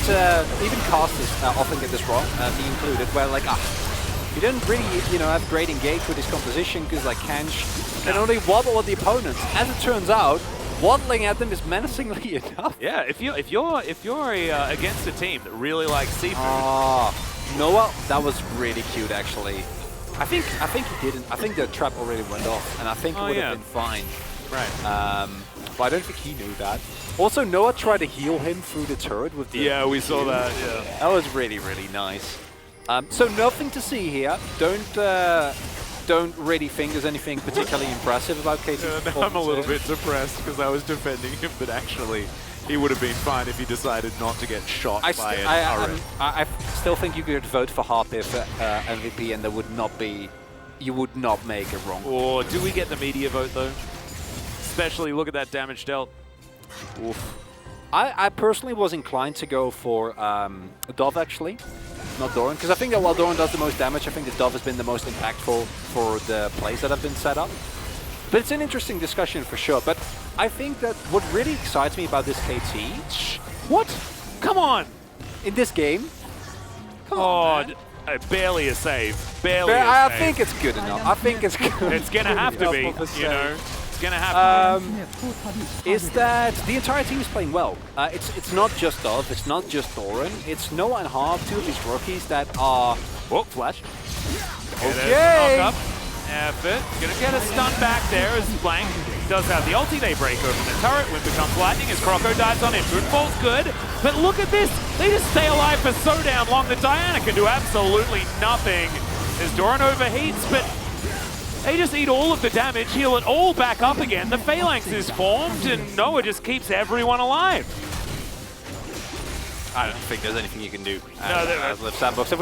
even casters often get this wrong, me included, where like, you don't really, have great engage with his composition because like Kench can only waddle at the opponents. As it turns out, waddling at them is menacingly enough. Yeah, if you're against a team that really likes seafood. Noah, that was really cute actually. I think he didn't. I think the trap already went off, and I think it would have been fine. Right. But I don't think he knew that. Also, Noah tried to heal him through the turret with the. Yeah, we saw that. Yeah. That was really nice. So nothing to see here. Don't really think there's anything particularly impressive about KT's performance. I'm a little bit depressed because I was defending him, but actually he would have been fine if he decided not to get shot by an turret. I still think you could vote for Harpy for MVP, and there would not be, you would not make it wrong. Or do we get the media vote though? Especially look at that damage dealt. Oof. I personally was inclined to go for Dove actually, not Doran, because I think that while Doran does the most damage, I think that Dove has been the most impactful for the plays that have been set up. But it's an interesting discussion for sure. But I think that what really excites me about this KT, what? Come on! In this game, come on, barely a save. Barely I think it's good enough. I think it's good. It's gonna have to be, you know. Gonna happen. Is that the entire team is playing well. It's not just Dove, it's not just Doran, it's Noah and Harp, two of these rookies that are... Oh, flash. Okay! Effort. Gonna get a stun back there as Blank does have the ulti. They break open the turret. Wind becomes lightning as Croco dives on him. Moonfall's good, but look at this. They just stay alive for so damn long that Diana can do absolutely nothing as Doran overheats, but they just eat all of the damage, heal it all back up again. The Phalanx is formed, and Noah just keeps everyone alive. I don't think there's anything you can do. Live sandbox. We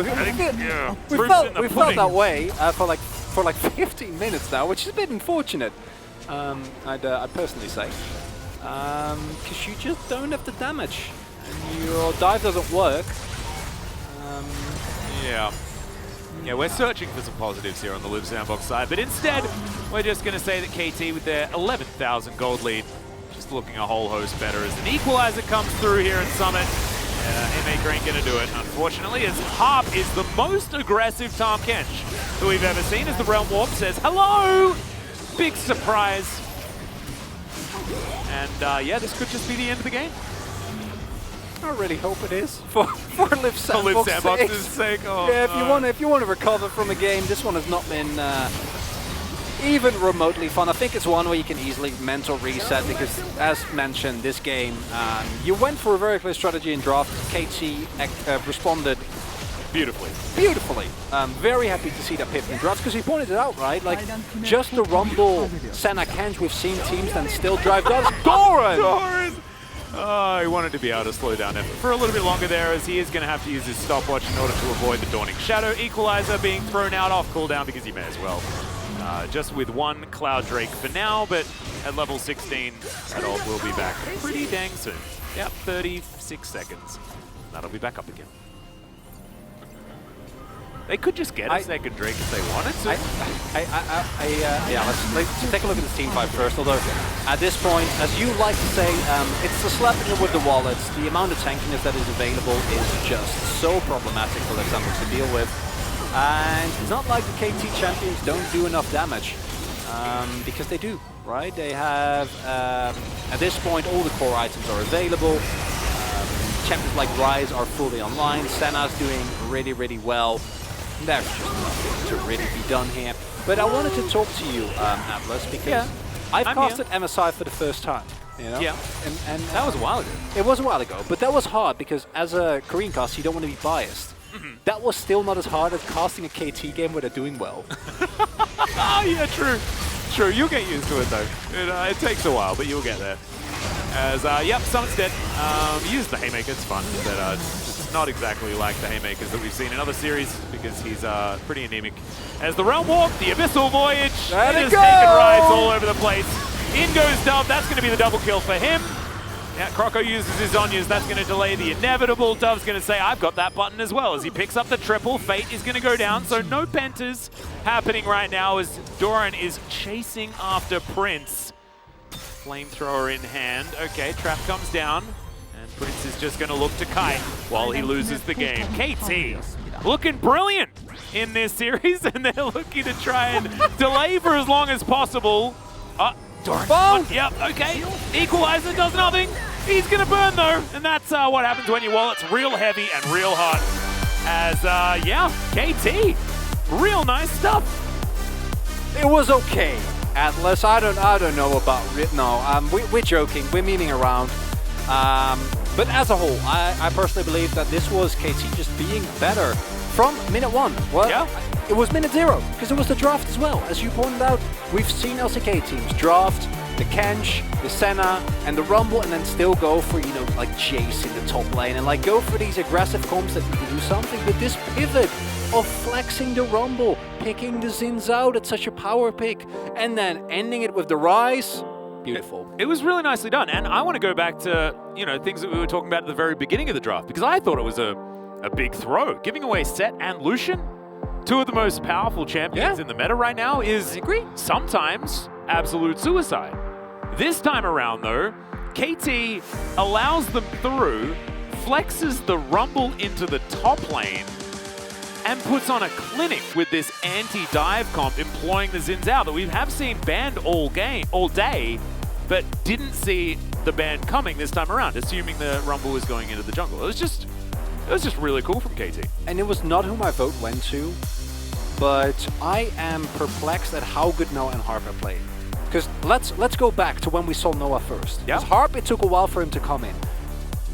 felt that way for like 15 minutes now, which is a bit unfortunate. I'd personally say, because you just don't have the damage, and your dive doesn't work. Yeah, we're searching for some positives here on the Live Sandbox side, but instead, we're just going to say that KT with their 11,000 gold lead, just looking a whole host better as an equalizer comes through here in Summit. Haymaker ain't going to do it, unfortunately, as Harp is the most aggressive Tahm Kench that we've ever seen, as the Realm Warp says, hello! Big surprise. And yeah, this could just be the end of the game. I really hope it is for Live Sandbox's sake. Oh, yeah, if you want to recover from a game, this one has not been even remotely fun. I think it's one where you can easily mental reset because, as mentioned, this game you went for a very clear strategy in draft. KT responded beautifully. Very happy to see that pip in drafts because he pointed it out, right? Like just the Rumble Senna Kench, we've seen teams then still drive down. Doran! He wanted to be able to slow down effort for a little bit longer there, as he is going to have to use his stopwatch in order to avoid the Dawning Shadow. Equalizer being thrown out off cooldown because he may as well. Just with one Cloud Drake for now, but at level 16, that ult will be back pretty dang soon. Yep, 36 seconds. That'll be back up again. They could just get a second Drake if they wanted to. Yeah, let's take a look at the team fight first. Although, at this point, as you like to say, it's the slapping with the wallets. The amount of tankiness that is available is just so problematic for Live Sandbox to deal with. And it's not like the KT champions don't do enough damage, because they do, right? They have, at this point, all the core items are available. Champions like Ryze are fully online. Senna's doing really well. There's just nothing to really be done here. But I wanted to talk to you, Atlas, because I've casted MSI for the first time. You know? Yeah. And that was a while ago. It was a while ago, but that was hard because as a Korean caster, you don't want to be biased. That was still not as hard as casting a KT game where they're doing well. Yeah, true. True, you'll get used to it though. It takes a while, but you'll get there. As, yep, Summit's dead. Use the Haymaker, it's fun, but it's not exactly like the Haymakers that we've seen in other series because he's pretty anemic. As the Realm Warp, the Abyssal Voyage, there just taking rides all over the place. In goes Dove, that's going to be the double kill for him. Yeah, Croco uses his Zhonya's, that's going to delay the inevitable. Dove's going to say, I've got that button as well, as he picks up the triple. Fate is going to go down, so no pentas happening right now as Doran is chasing after Prince. Flamethrower in hand. Okay, trap comes down. And Prince is just going to look to kite while he loses the game. KT looking brilliant in this series, and they're looking to try and delay for as long as possible. DRX. Yep, okay. Equalizer does nothing. He's going to burn, though, and that's what happens when your wallet's real heavy and real hot. As, yeah, KT, real nice stuff. It was okay. Atlas, I don't know about we're joking, we're memeing around. But as a whole, I personally believe that this was KT just being better from minute 1. Well, yeah. It was minute 0, because it was the draft as well. As you pointed out, we've seen LCK teams draft the Kench, the Senna, and the Rumble, and then still go for, you know, like Jace in the top lane, and like go for these aggressive comps that need to do something. But this pivot of flexing the Rumble, picking the Zins out at such a power pick, and then ending it with the Rise, beautiful. It was really nicely done, and I want to go back to, you know, things that we were talking about at the very beginning of the draft, because I thought it was a big throw. Giving away Set and Lucian, two of the most powerful champions in the meta right now, is sometimes absolute suicide. This time around, though, KT allows them through, flexes the Rumble into the top lane, and puts on a clinic with this anti-dive comp employing the Zins out that we have seen banned all day, but didn't see the ban coming this time around, assuming the Rumble was going into the jungle. It was just really cool from KT. And it was not who my vote went to, but I am perplexed at how good Noah and Harp are playing. Because let's go back to when we saw Noah first. Yeah. Harp, it took a while for him to come in.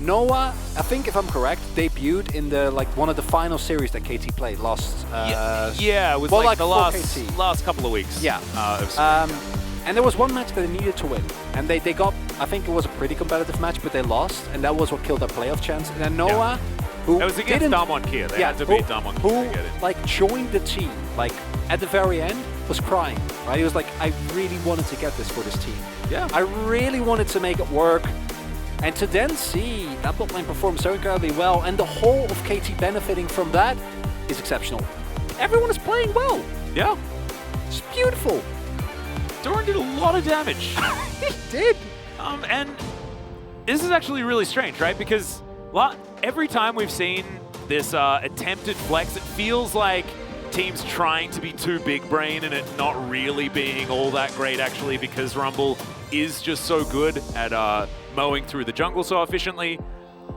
Noah, I think if I'm correct, debuted in the one of the final series that KT played last. Yeah, it was like the last couple of weeks. Yeah. And there was one match that they needed to win, and they got, I think it was a pretty competitive match, but they lost, and that was what killed their playoff chance. And then Noah, who it was against Damwon. They had to beat Damwon to get it. Like joined the team, like at the very end, was crying. Right? He was like, I really wanted to get this for this team. Yeah. I really wanted to make it work. And to then see that bot lane perform so incredibly well, and the whole of KT benefiting from that, is exceptional. Everyone is playing well. Yeah. It's beautiful. Doran did a lot of damage. He did. And this is actually really strange, right? Because every time we've seen this attempted flex, it feels like teams trying to be too big brain and it not really being all that great, actually, because Rumble is just so good at mowing through the jungle so efficiently.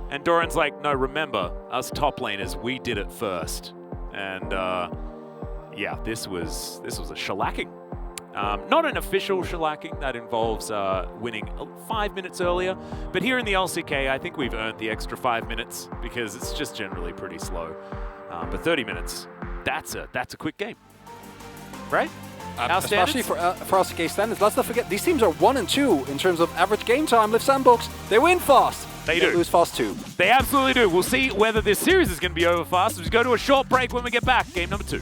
And Doran's like, no, remember, us top laners, we did it first. And yeah, this was a shellacking. Not an official shellacking that involves winning 5 minutes earlier, but here in the LCK, I think we've earned the extra 5 minutes because it's just generally pretty slow. But 30 minutes, that's a quick game, right? Especially for LCK standards. Let's not forget, these teams are 1 and 2 in terms of average game time. Live Sandbox, they win fast. They do. Lose fast too. They absolutely do. We'll see whether this series is going to be over fast. Let's go to a short break. When we get back, game number 2.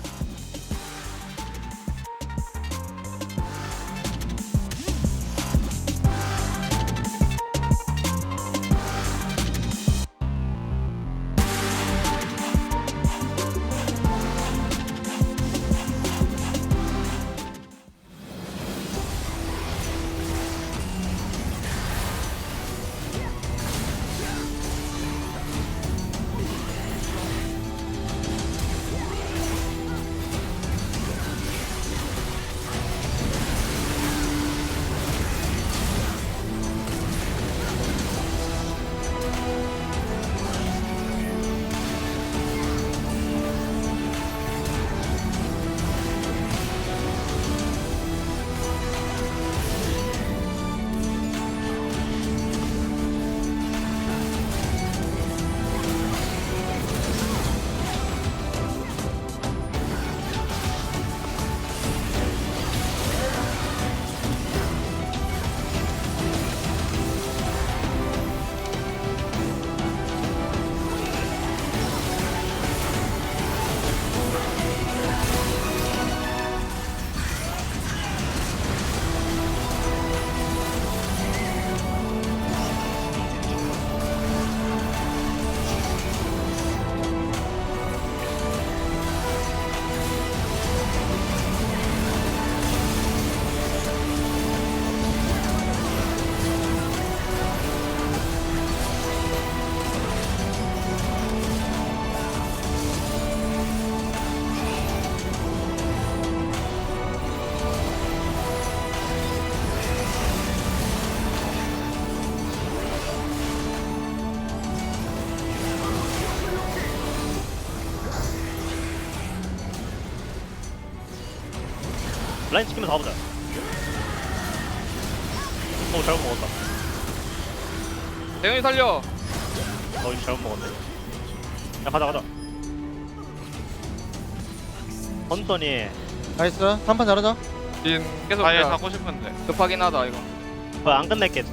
라인 지키면서 가보자. 잘못 먹었다. 대현이 살려. 이거 잘못 먹었네. 야 가자. 헌터니 나이스. 3판 잘하자. 계속 아얘 그냥 잡고 싶은데. 급하긴 하다 이거. 뭐야 안 끝낼게.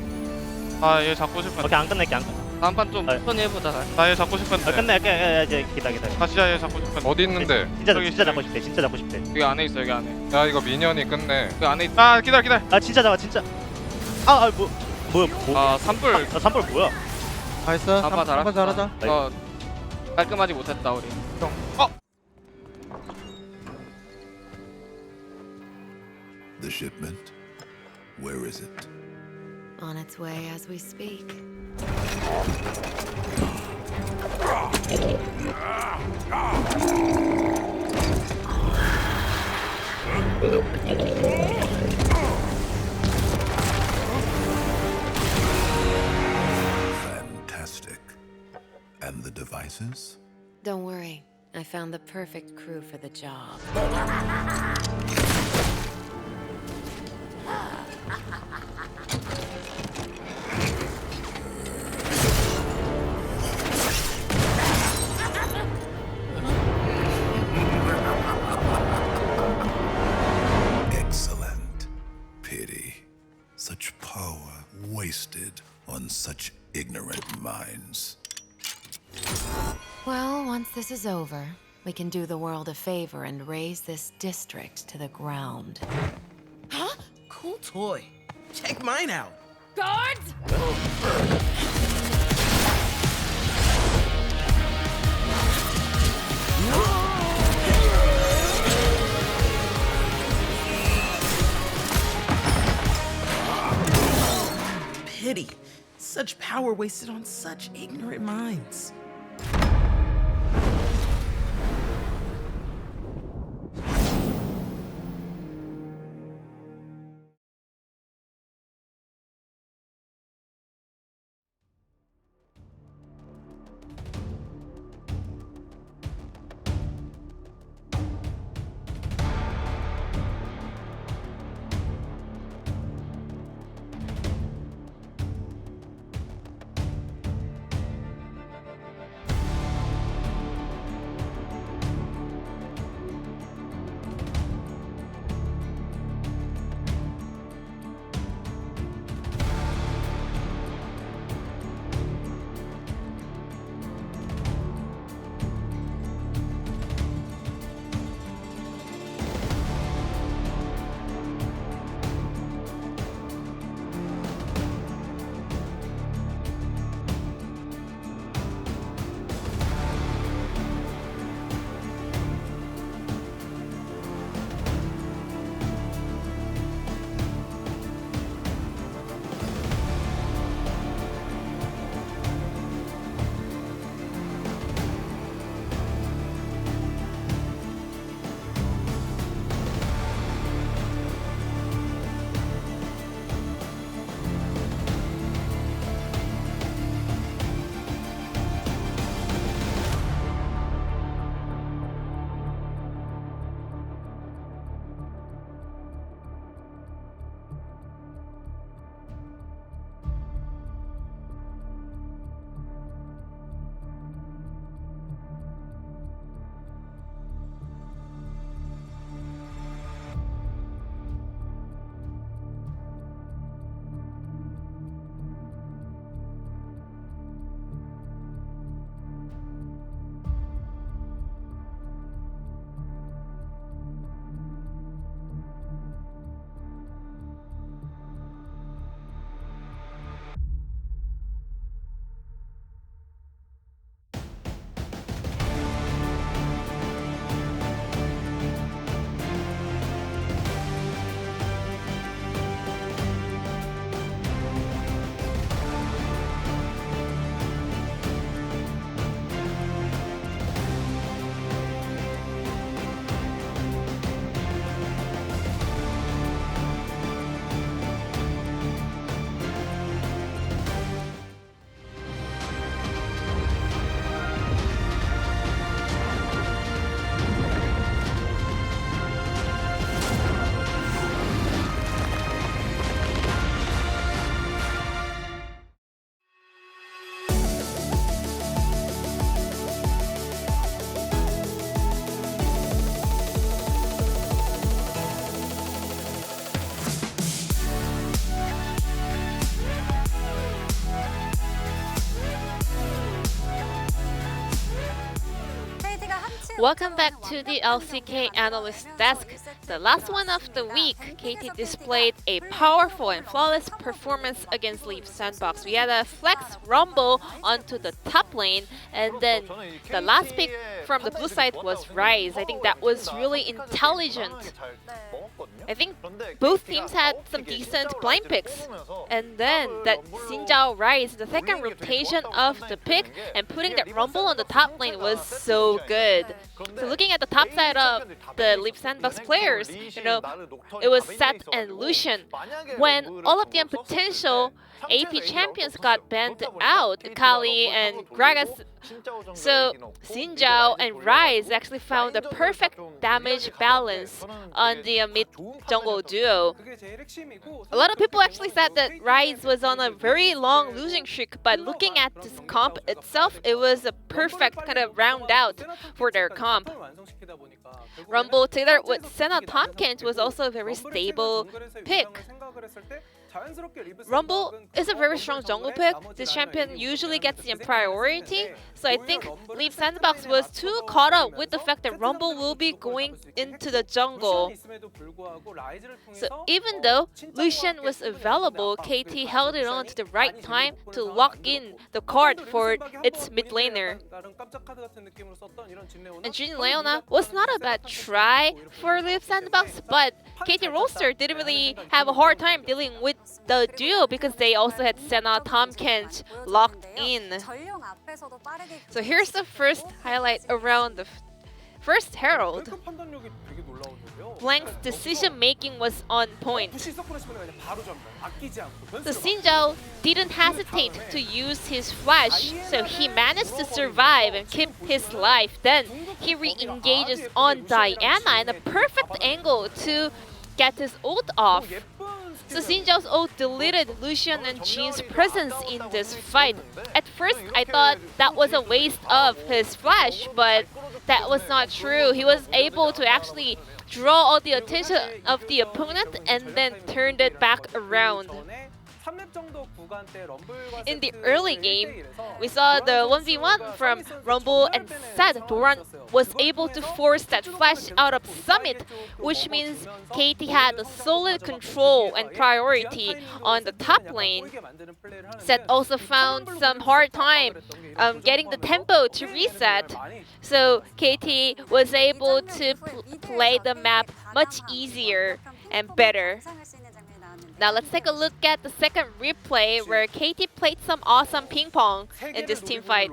아얘 잡고 싶은데. 오케이 안 끝낼게 안 끝. 다음 판 좀 아. 천천히 해보자. 나얘 잡고 싶은데. 끝낼게. 이제 기다려. 다시야 얘 잡고 싶은데. 어디 있는데? 진짜 잡고 싶대. 진짜 잡고 싶대. 여기 안에 있어 여기 안에. 야 이거 미니언이 끝내. 여기 안에 있. 아 기다려. 아 진짜 잡아 진짜. 뭐야? 아 산불. 산불 뭐야? 나이스. 3판 3판 잘하자. 깔끔하지 못했다 우리. The shipment? Where is it? On its way as we speak. Fantastic. And the devices? Don't worry, I found the perfect crew for the job. Excellent. Pity. Such power wasted on such ignorant minds. Well, once this is over, we can do the world a favor and raise this district to the ground. Huh? Cool toy. Check mine out. Guards! Pity. Such power wasted on such ignorant minds. Welcome back to the LCK Analyst Desk. The last one of the week, KT displayed a powerful and flawless performance against Leaf Sandbox. We had a flex rumble onto the top lane, and then the last pick from the blue side was Rise. I think that was really intelligent. I think both teams had some decent blind picks. And then that Xin Rise, the second rotation of the pick, and putting that rumble on the top lane was so good. So looking at the top side of the Leaf Sandbox players, you know, it was Seth and Lucian. When all of the potential AP champions got banned out, Kali and Gragas, so Xin and Rise actually found a perfect damage balance on the mid-jungle duo. A lot of people actually said that Rise was on a very long losing streak, but looking at this comp itself, it was a perfect kind of round out for their comp. Rumble together with Senna Tompkins was also a very stable pick. Rumble is a very strong jungle pick. This champion usually gets the priority, so I think Leaf Sandbox was too caught up with the fact that Rumble will be going into the jungle. So even though Lucian was available, KT held it on to the right time to lock in the card for its mid laner. And Jin Leona was not a bad try for Leaf Sandbox, but KT roster didn't really have a hard time dealing with the duo because they also had Senna Tompkins locked in. So here's the first highlight around the first Herald. Blank's decision making was on point. So Xin didn't hesitate to use his flash, so he managed to survive and keep his life. Then he re-engages on Diana in a perfect angle to get his ult off. So Xin ult deleted Lucian and Jin's presence in this fight. At first, I thought that was a waste of his flash, but that was not true. He was able to actually draw all the attention of the opponent and then turned it back around. In the early game, we saw the 1v1 from Rumble and Seth. Doran was able to force that flash out of Summit, which means KT had a solid control and priority on the top lane. Seth also found some hard time getting the tempo to reset, so KT was able to play the map much easier and better. Now let's take a look at the second replay where KT played some awesome ping pong in this team fight.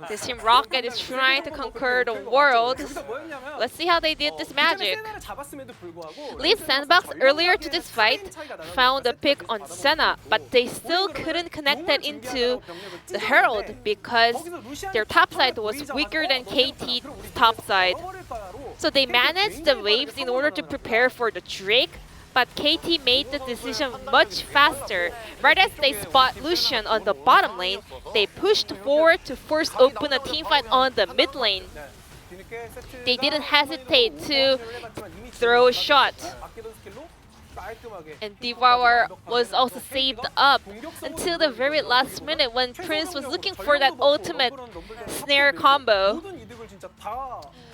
This Team Rocket is trying to conquer the world. Let's see how they did this magic. Leaf Sandbox earlier to this fight found a pick on Senna, but they still couldn't connect that into the Herald because their top side was weaker than KT's top side. So they managed the waves in order to prepare for the Drake, but KT made the decision much faster. Right as they spot Lucian on the bottom lane, they pushed forward to force open a teamfight on the mid lane. They didn't hesitate to throw a shot. And Devour was also saved up until the very last minute when Prince was looking for that ultimate snare combo.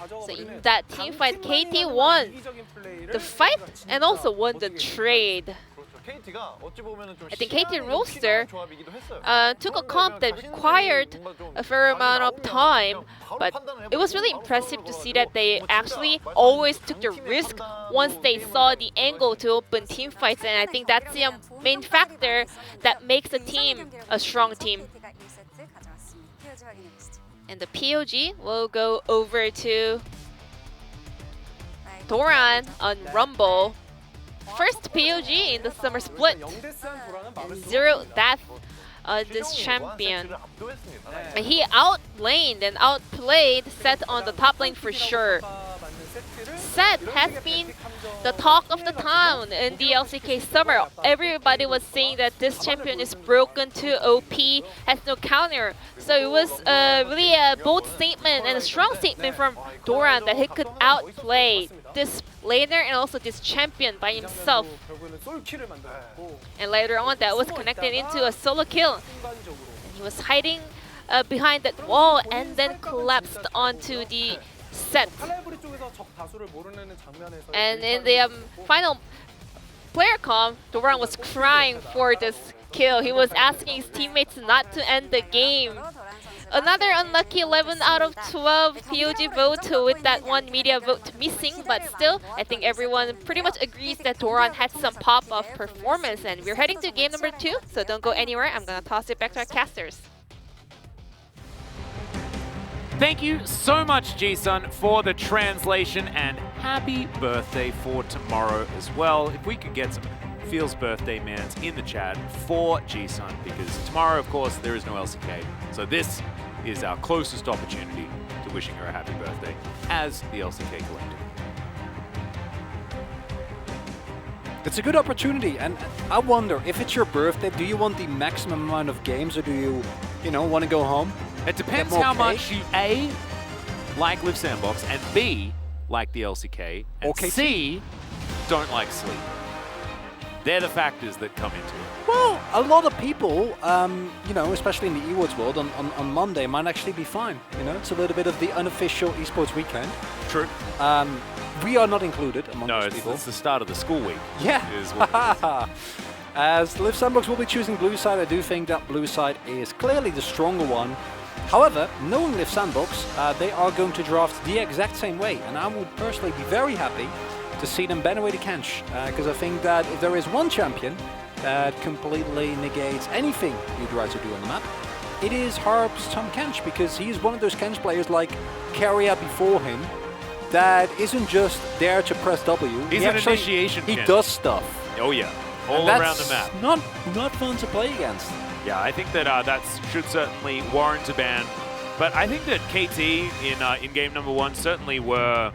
So in that teamfight, KT won the fight and also won the trade. I think KT roster took a comp that required a fair amount of time, but it was really impressive to see that they actually always took the risk once they saw the angle to open team fights, and I think that's the main factor that makes a team a strong team. And the POG will go over to Doran on Rumble. First POG in the summer split. Zero death on this champion. And he outlaned and outplayed Seth on the top lane for sure. Seth has been the talk of the town in the LCK Summer. Everybody was saying that this champion is broken to OP, has no counter. So it was really a bold statement and a strong statement from Doran that he could outplay this laner and also this champion by himself. And later on, that was connected into a solo kill. And he was hiding behind that wall and then collapsed onto the set. And in the final player comm, Doran was crying for this kill. He was asking his teammates not to end the game. Another unlucky 11 out of 12 POG vote with that one media vote missing, but still, I think everyone pretty much agrees that Doran had some pop-off performance, and we're heading to game number 2, so don't go anywhere. I'm gonna toss it back to our casters. Thank you so much, G-Sun, for the translation, and happy birthday for tomorrow as well. If we could get some Feels birthday mans in the chat for G-Sun, because tomorrow, of course, there is no LCK. So this is our closest opportunity to wishing her a happy birthday as the LCK collective. It's a good opportunity, and I wonder, if it's your birthday, do you want the maximum amount of games, or do you know, want to go home? It depends how much you A, like Live Sandbox, and B, like the LCK, and Okay. C, don't like sleep. They're the factors that come into it. Well, a lot of people, you know, especially in the esports world, on Monday might actually be fine. You know, it's a little bit of the unofficial esports weekend. True. We are not included among No, those people. it's the start of the school week. Yeah. Is what it is. As Live Sandbox will be choosing blue side, I do think that blue side is clearly the stronger one. However, knowing Live Sandbox, they are going to draft the exact same way, and I would personally be very happy to see them ban away the Kench, because I think that if there is one champion that completely negates anything you try to do on the map, it is Harp's Tom Kench, because he is one of those Kench players like Carrier before him that isn't just there to press W. He's an initiation He Kench. does stuff. Oh yeah, all And around the map. Not fun to play against. Yeah, I think that that should certainly warrant a ban. But I think that KT in game number 1 certainly were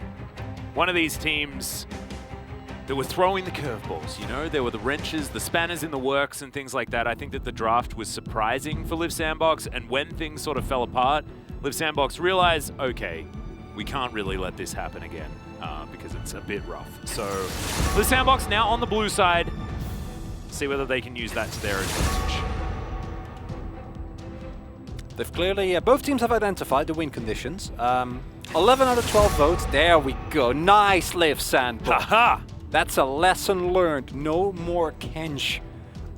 one of these teams that were throwing the curveballs, you know? There were the wrenches, the spanners in the works and things like that. I think that the draft was surprising for Live Sandbox, and when things sort of fell apart, Live Sandbox realized, okay, we can't really let this happen again because it's a bit rough. So Live Sandbox now on the blue side. See whether they can use that to their advantage. They've clearly, both teams have identified the win conditions. 11 out of 12 votes. There we go. Nice Live Sandbox. Haha! That's a lesson learned. No more Kench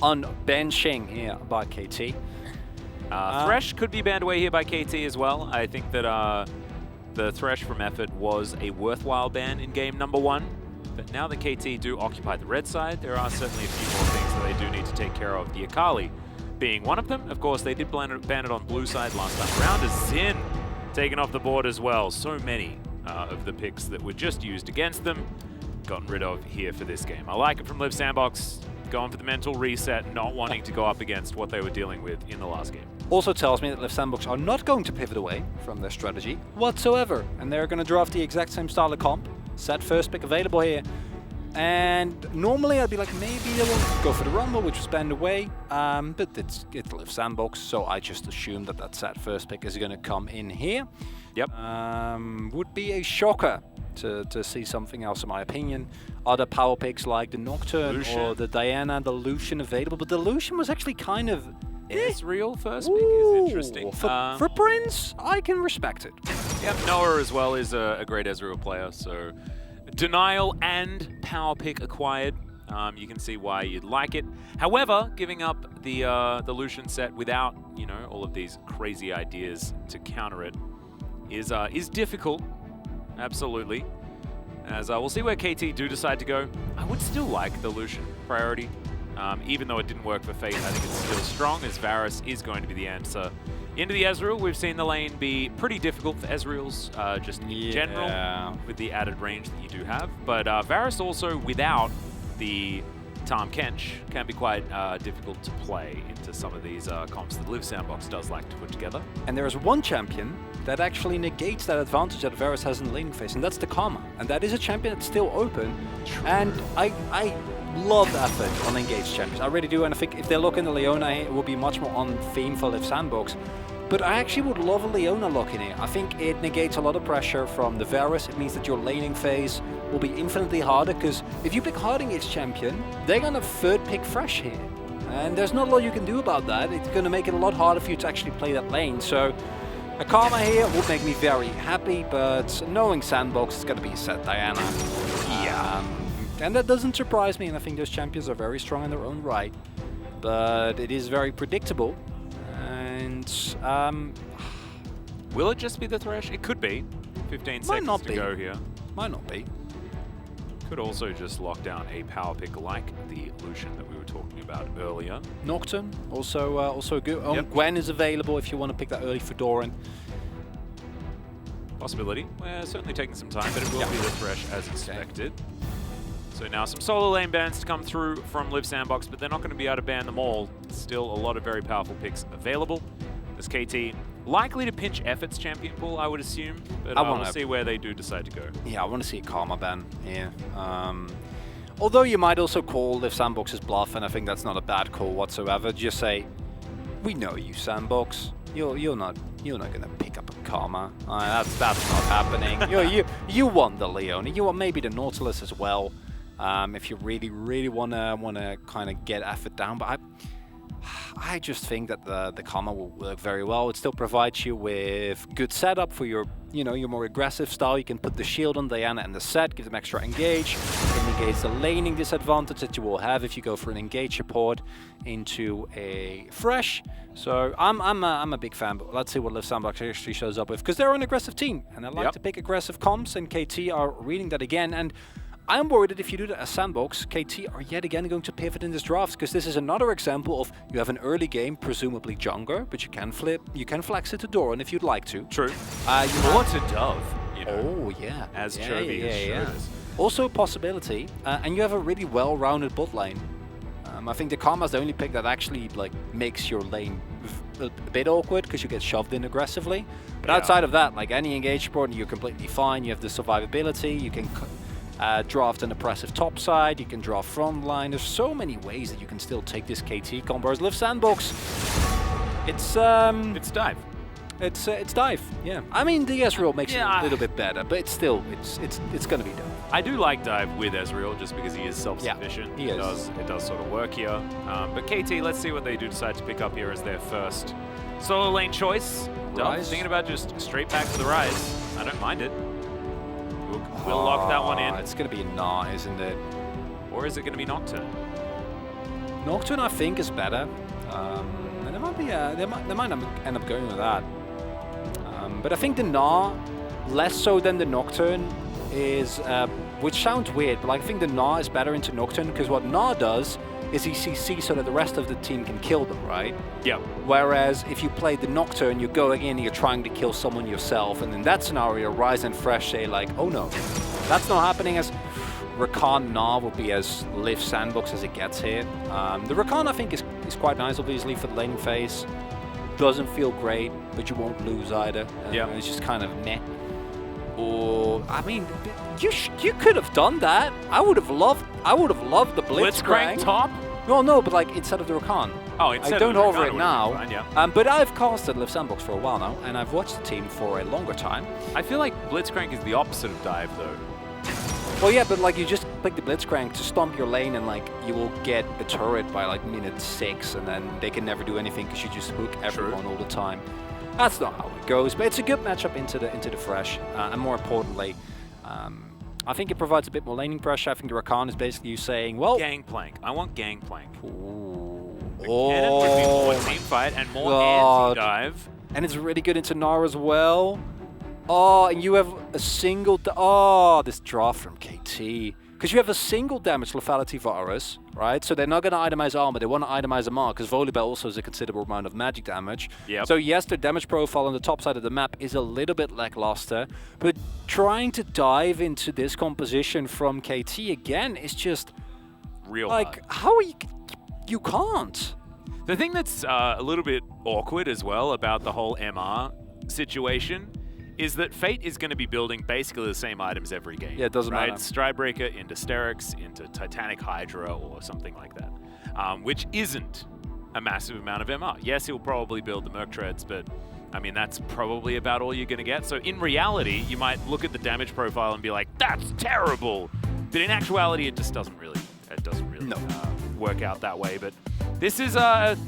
on benching here by KT. Thresh could be banned away here by KT as well. I think that the Thresh from Effort was a worthwhile ban in game number 1. But now that KT do occupy the red side, there are certainly a few more things that they do need to take care of. The Akali being one of them. Of course, they did ban it on blue side last time around. As Xin taken off the board as well. So many of the picks that were just used against them gotten rid of here for this game. I like it from Live Sandbox, going for the mental reset, not wanting to go up against what they were dealing with in the last game. Also tells me that Live Sandbox are not going to pivot away from their strategy whatsoever. And they're going to draft the exact same style of comp. Set first pick available here. And normally I'd be like, maybe they won't go for the Rumble, which was banned away. But it's Live Sandbox, so I just assume that that set first pick is going to come in here. Yep. Would be a shocker to see something else, in my opinion. Other power picks like the Nocturne Lucian. or the Diana, the Lucian available, but the Lucian was actually kind of Ezreal first pick is interesting. For Prince, I can respect it. Yep, Noah as well is a great Ezreal player, so Denial and power pick acquired. You can see why you'd like it. However, giving up the Lucian set without, you know, all of these crazy ideas to counter it is difficult. Absolutely. As we'll see where KT do decide to go. I would still like the Lucian priority. Even though it didn't work for Fate, I think it's still strong, as Varus is going to be the answer. Into the Ezreal, we've seen the lane be pretty difficult for Ezreals, just in general, with the added range that you do have. But Varus also, without the Tahm Kench, can be quite difficult to play into some of these comps that Live Sandbox does like to put together. And there is one champion that actually negates that advantage that Varus has in the laning phase, and that's the Karma. And that is a champion that's still open. And I love Effort on engaged champions. I really do, and I think if they look into Leona here, it will be much more on theme for Live Sandbox. But I actually would love a Leona lock in here. I think it negates a lot of pressure from the Varus. It means that your laning phase will be infinitely harder, because if you pick hard engaged champion, they're gonna third pick Fresh here. and there's not a lot you can do about that. It's going to make it a lot harder for you to actually play that lane. So a Karma here would make me very happy, but knowing Sandbox, it's going to be a set Diana. Yeah. And that doesn't surprise me, and I think those champions are very strong in their own right. But it is very predictable, and will it just be the Thresh? It could be. 15 seconds to go here. Might not be. Could also just lock down a power pick like the Lucian that we were talking about earlier. Nocturne, also good. Yep. Gwen is available if you want to pick that early for Doran. Possibility. We're certainly taking some time, but it will be the Thresh as expected. So now some solo lane bans to come through from Live Sandbox, but they're not going to be able to ban them all. Still a lot of very powerful picks available. As KT likely to pinch Effort's champion pool, I would assume, but we'll see where they do decide to go. Yeah, I want to see a Karma ban here. Although you might also call Live Sandbox's bluff, and I think that's not a bad call whatsoever. Just say, we know you, Sandbox. You're not gonna pick up a Karma. That's not happening. you want the Leona. You want maybe the Nautilus as well. If you really wanna kind of get effort down, but I just think that the Karma will work very well. It still provides you with good setup for your your more aggressive style. You can put the shield on Diana and the set, give them extra engage. It negates the laning disadvantage that you will have if you go for an engage support into a Thresh. So I'm a big fan, but let's see what Live Sandbox actually shows up with, because they're an aggressive team and they like to pick aggressive comps, and KT are reading that again. And I'm worried that if you do that as Sandbox, KT are yet again going to pivot in this draft, because this is another example of you have an early game, presumably jungler, but you can flex it to Doran if you'd like to. True. Or to Dove. Oh yeah. As Chovy has shown. Also a possibility, and you have a really well-rounded bot lane. I think the Karma's the only pick that actually makes your lane a bit awkward, because you get shoved in aggressively. But outside of that, any engage support, you're completely fine. You have the survivability. You can draft an oppressive top side, you can draft front line. There's so many ways that you can still take this KT combo. As Live Sandbox, it's dive. It's dive. Yeah. I mean, the Ezreal makes it a little bit better, but it's still it's gonna be dive. I do like dive with Ezreal just because he is self-sufficient. Yeah, it does sort of work here. But KT, let's see what they do decide to pick up here as their first solo lane choice. Dove thinking about just straight back to the Rise. I don't mind it. We'll lock that one in. It's going to be Gnar, isn't it? Or is it going to be Nocturne? Nocturne, I think, is better. And there might be they might end up going with that. But I think the Gnar, less so than the Nocturne, is which sounds weird, but I think the Gnar is better into Nocturne, because what Gnar does is he CC so that the rest of the team can kill them, right? Yeah. Whereas if you play the Nocturne, you're going in and you're trying to kill someone yourself, and in that scenario, Rise and Thresh say oh no, that's not happening. As Rakan Gnar will be as Live Sandbox as it gets here. The Rakan, I think, is quite nice, obviously, for the laning phase. Doesn't feel great, but you won't lose either. It's just kind of meh. Or, I mean, you could have done that. I would have loved the Blitzcrank top. Well, no, but instead of the Rakan. Oh, instead I don't of the over Rakan, it now. Fine, yeah. But I've casted Live Sandbox for a while now, and I've watched the team for a longer time. I feel like Blitzcrank is the opposite of dive, though. Well, yeah, but you just click the Blitzcrank to stomp your lane, and you will get a turret by minute 6, and then they can never do anything because you just hook everyone all the time. That's not how it goes, but it's a good matchup into the Thresh, and more importantly, I think it provides a bit more laning pressure. I think the Rakan is basically you saying, well, Gangplank. I want Gangplank. Ooh. Cannon would be more team fight and more anti-dive. And it's really good into Gnar as well. Oh, and you have a single... this draft from KT. Because you have a single damage lethality virus, right? So they're not going to itemize armor, they want to itemize a mark, because Volleyball also has a considerable amount of magic damage. Yep. So yes, their damage profile on the top side of the map is a little bit lackluster, but trying to dive into this composition from KT again is just... real hard. How are you... You can't. The thing that's a little bit awkward as well about the whole MR situation is that Fate is going to be building basically the same items every game. Yeah, it doesn't matter. Stridebreaker into Sterix, into Titanic Hydra, or something like that, which isn't a massive amount of MR. Yes, he'll probably build the Merc Treads, but I mean, that's probably about all you're going to get. So in reality, you might look at the damage profile and be like, that's terrible. But in actuality, it just doesn't really, work out that way. But This is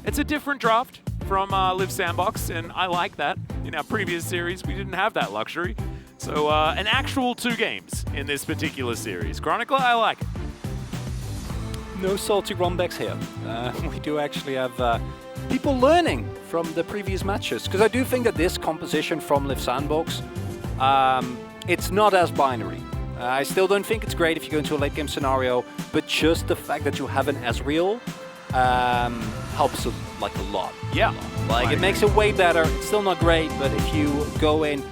it's a different draft from Live Sandbox, and I like that. In our previous series, we didn't have that luxury. So an actual 2 games in this particular series. Chronicler, I like it. No salty runbacks here. We do actually have people learning from the previous matches, because I do think that this composition from Live Sandbox, it's not as binary. I still don't think it's great if you go into a late game scenario, but just the fact that you have an Ezreal helps like a lot. Yeah. Like it makes it way better. It's still not great, but if you go in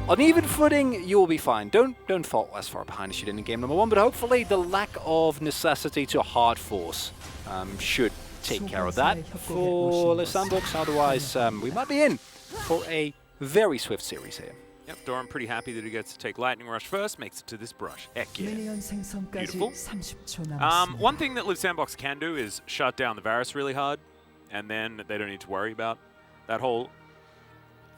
on even footing, you will be fine. Don't fall as far behind as you did in game number 1, but hopefully the lack of necessity to hard force should take care of that for the Sandbox. Otherwise, we might be in for a very swift series here. Yep, Doran pretty happy that he gets to take Lightning Rush first, makes it to this brush. Heck yeah. Beautiful. One thing that Live Sandbox can do is shut down the Varus really hard, and then they don't need to worry about that whole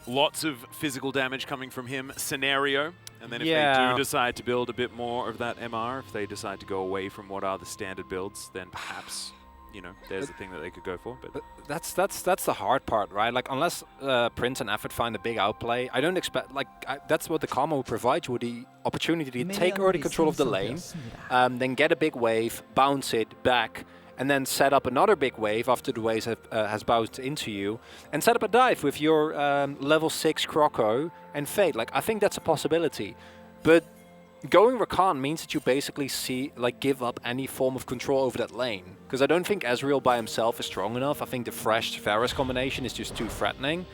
lots of physical damage coming from him scenario. And then if they do decide to build a bit more of that MR, if they decide to go away from what are the standard builds, then perhaps, you know, there's the thing that they could go for. But that's the hard part, right? Like, unless Prince and Effort find a big outplay, I don't expect, like, that's what the combo would provide you with the opportunity to take early control of the lane, then get a big wave, bounce it back, and then set up another big wave after the wave has bounced into you, and set up a dive with your level 6 Croco and Fade. Like, I think that's a possibility. But going Rakan means that you basically give up any form of control over that lane. Because I don't think Ezreal by himself is strong enough. I think the fresh Varus combination is just too threatening.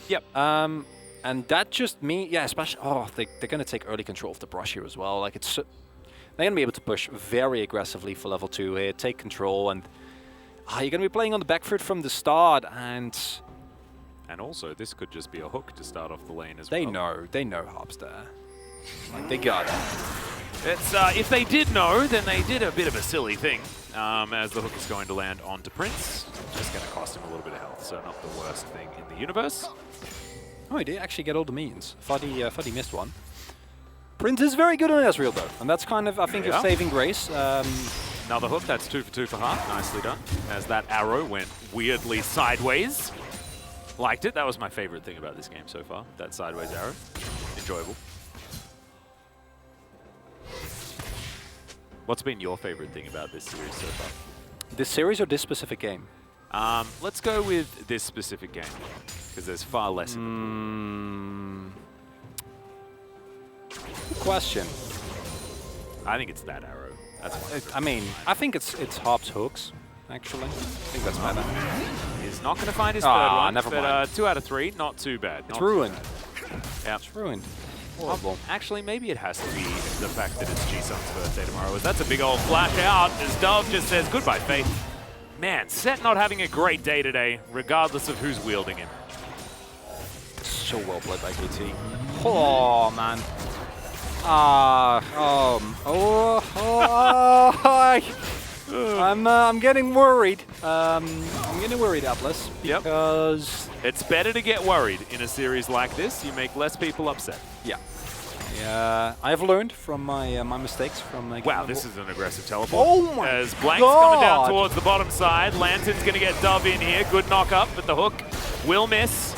Yep. And that just means, yeah, especially, they're going to take early control of the brush here as well. Like, it's... They're going to be able to push very aggressively for level 2 here, take control, and you're going to be playing on the back foot from the start, and also, this could just be a hook to start off the lane as well. They know Hobbs there. Like, they got it. It's, if they did know, then they did a bit of a silly thing, as the hook is going to land onto Prince. Just going to cost him a little bit of health, so not the worst thing in the universe. Oh, he did actually get all the minions. Thought he missed one. Prince is very good on Ezreal though, and that's kind of, I think, a saving grace. Another hook, that's 2 for 2 for half. Nicely done. As that arrow went weirdly sideways. Liked it. That was my favorite thing about this game so far, that sideways arrow. Enjoyable. What's been your favorite thing about this series so far? This series or this specific game? Let's go with this specific game, because there's far less in the pool. Question. I think it's that arrow. That's why. I mean, I think it's Hobbs hooks, actually. I think that's better. He's not going to find his third one, never but mind. 2 out of 3, not too bad. It's ruined. Yeah. It's ruined. Horrible. Actually, maybe it has to be the fact that it's G-Sun's birthday tomorrow. That's a big old flash out as Dove just says, goodbye, Faith. Man, Set not having a great day today, regardless of who's wielding him. So well played by KT. Oh, man. I'm getting worried. I'm getting worried, Atlas, because it's better to get worried in a series like this. You make less people upset. Yeah. Yeah, I've learned from my mistakes from. Wow, this is an aggressive teleport. Oh my As Blank's God. coming down towards the bottom side, Lantern's going to get Dove in here. Good knock up, but the hook will miss.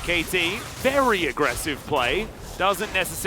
KT, very aggressive play. Doesn't necessarily.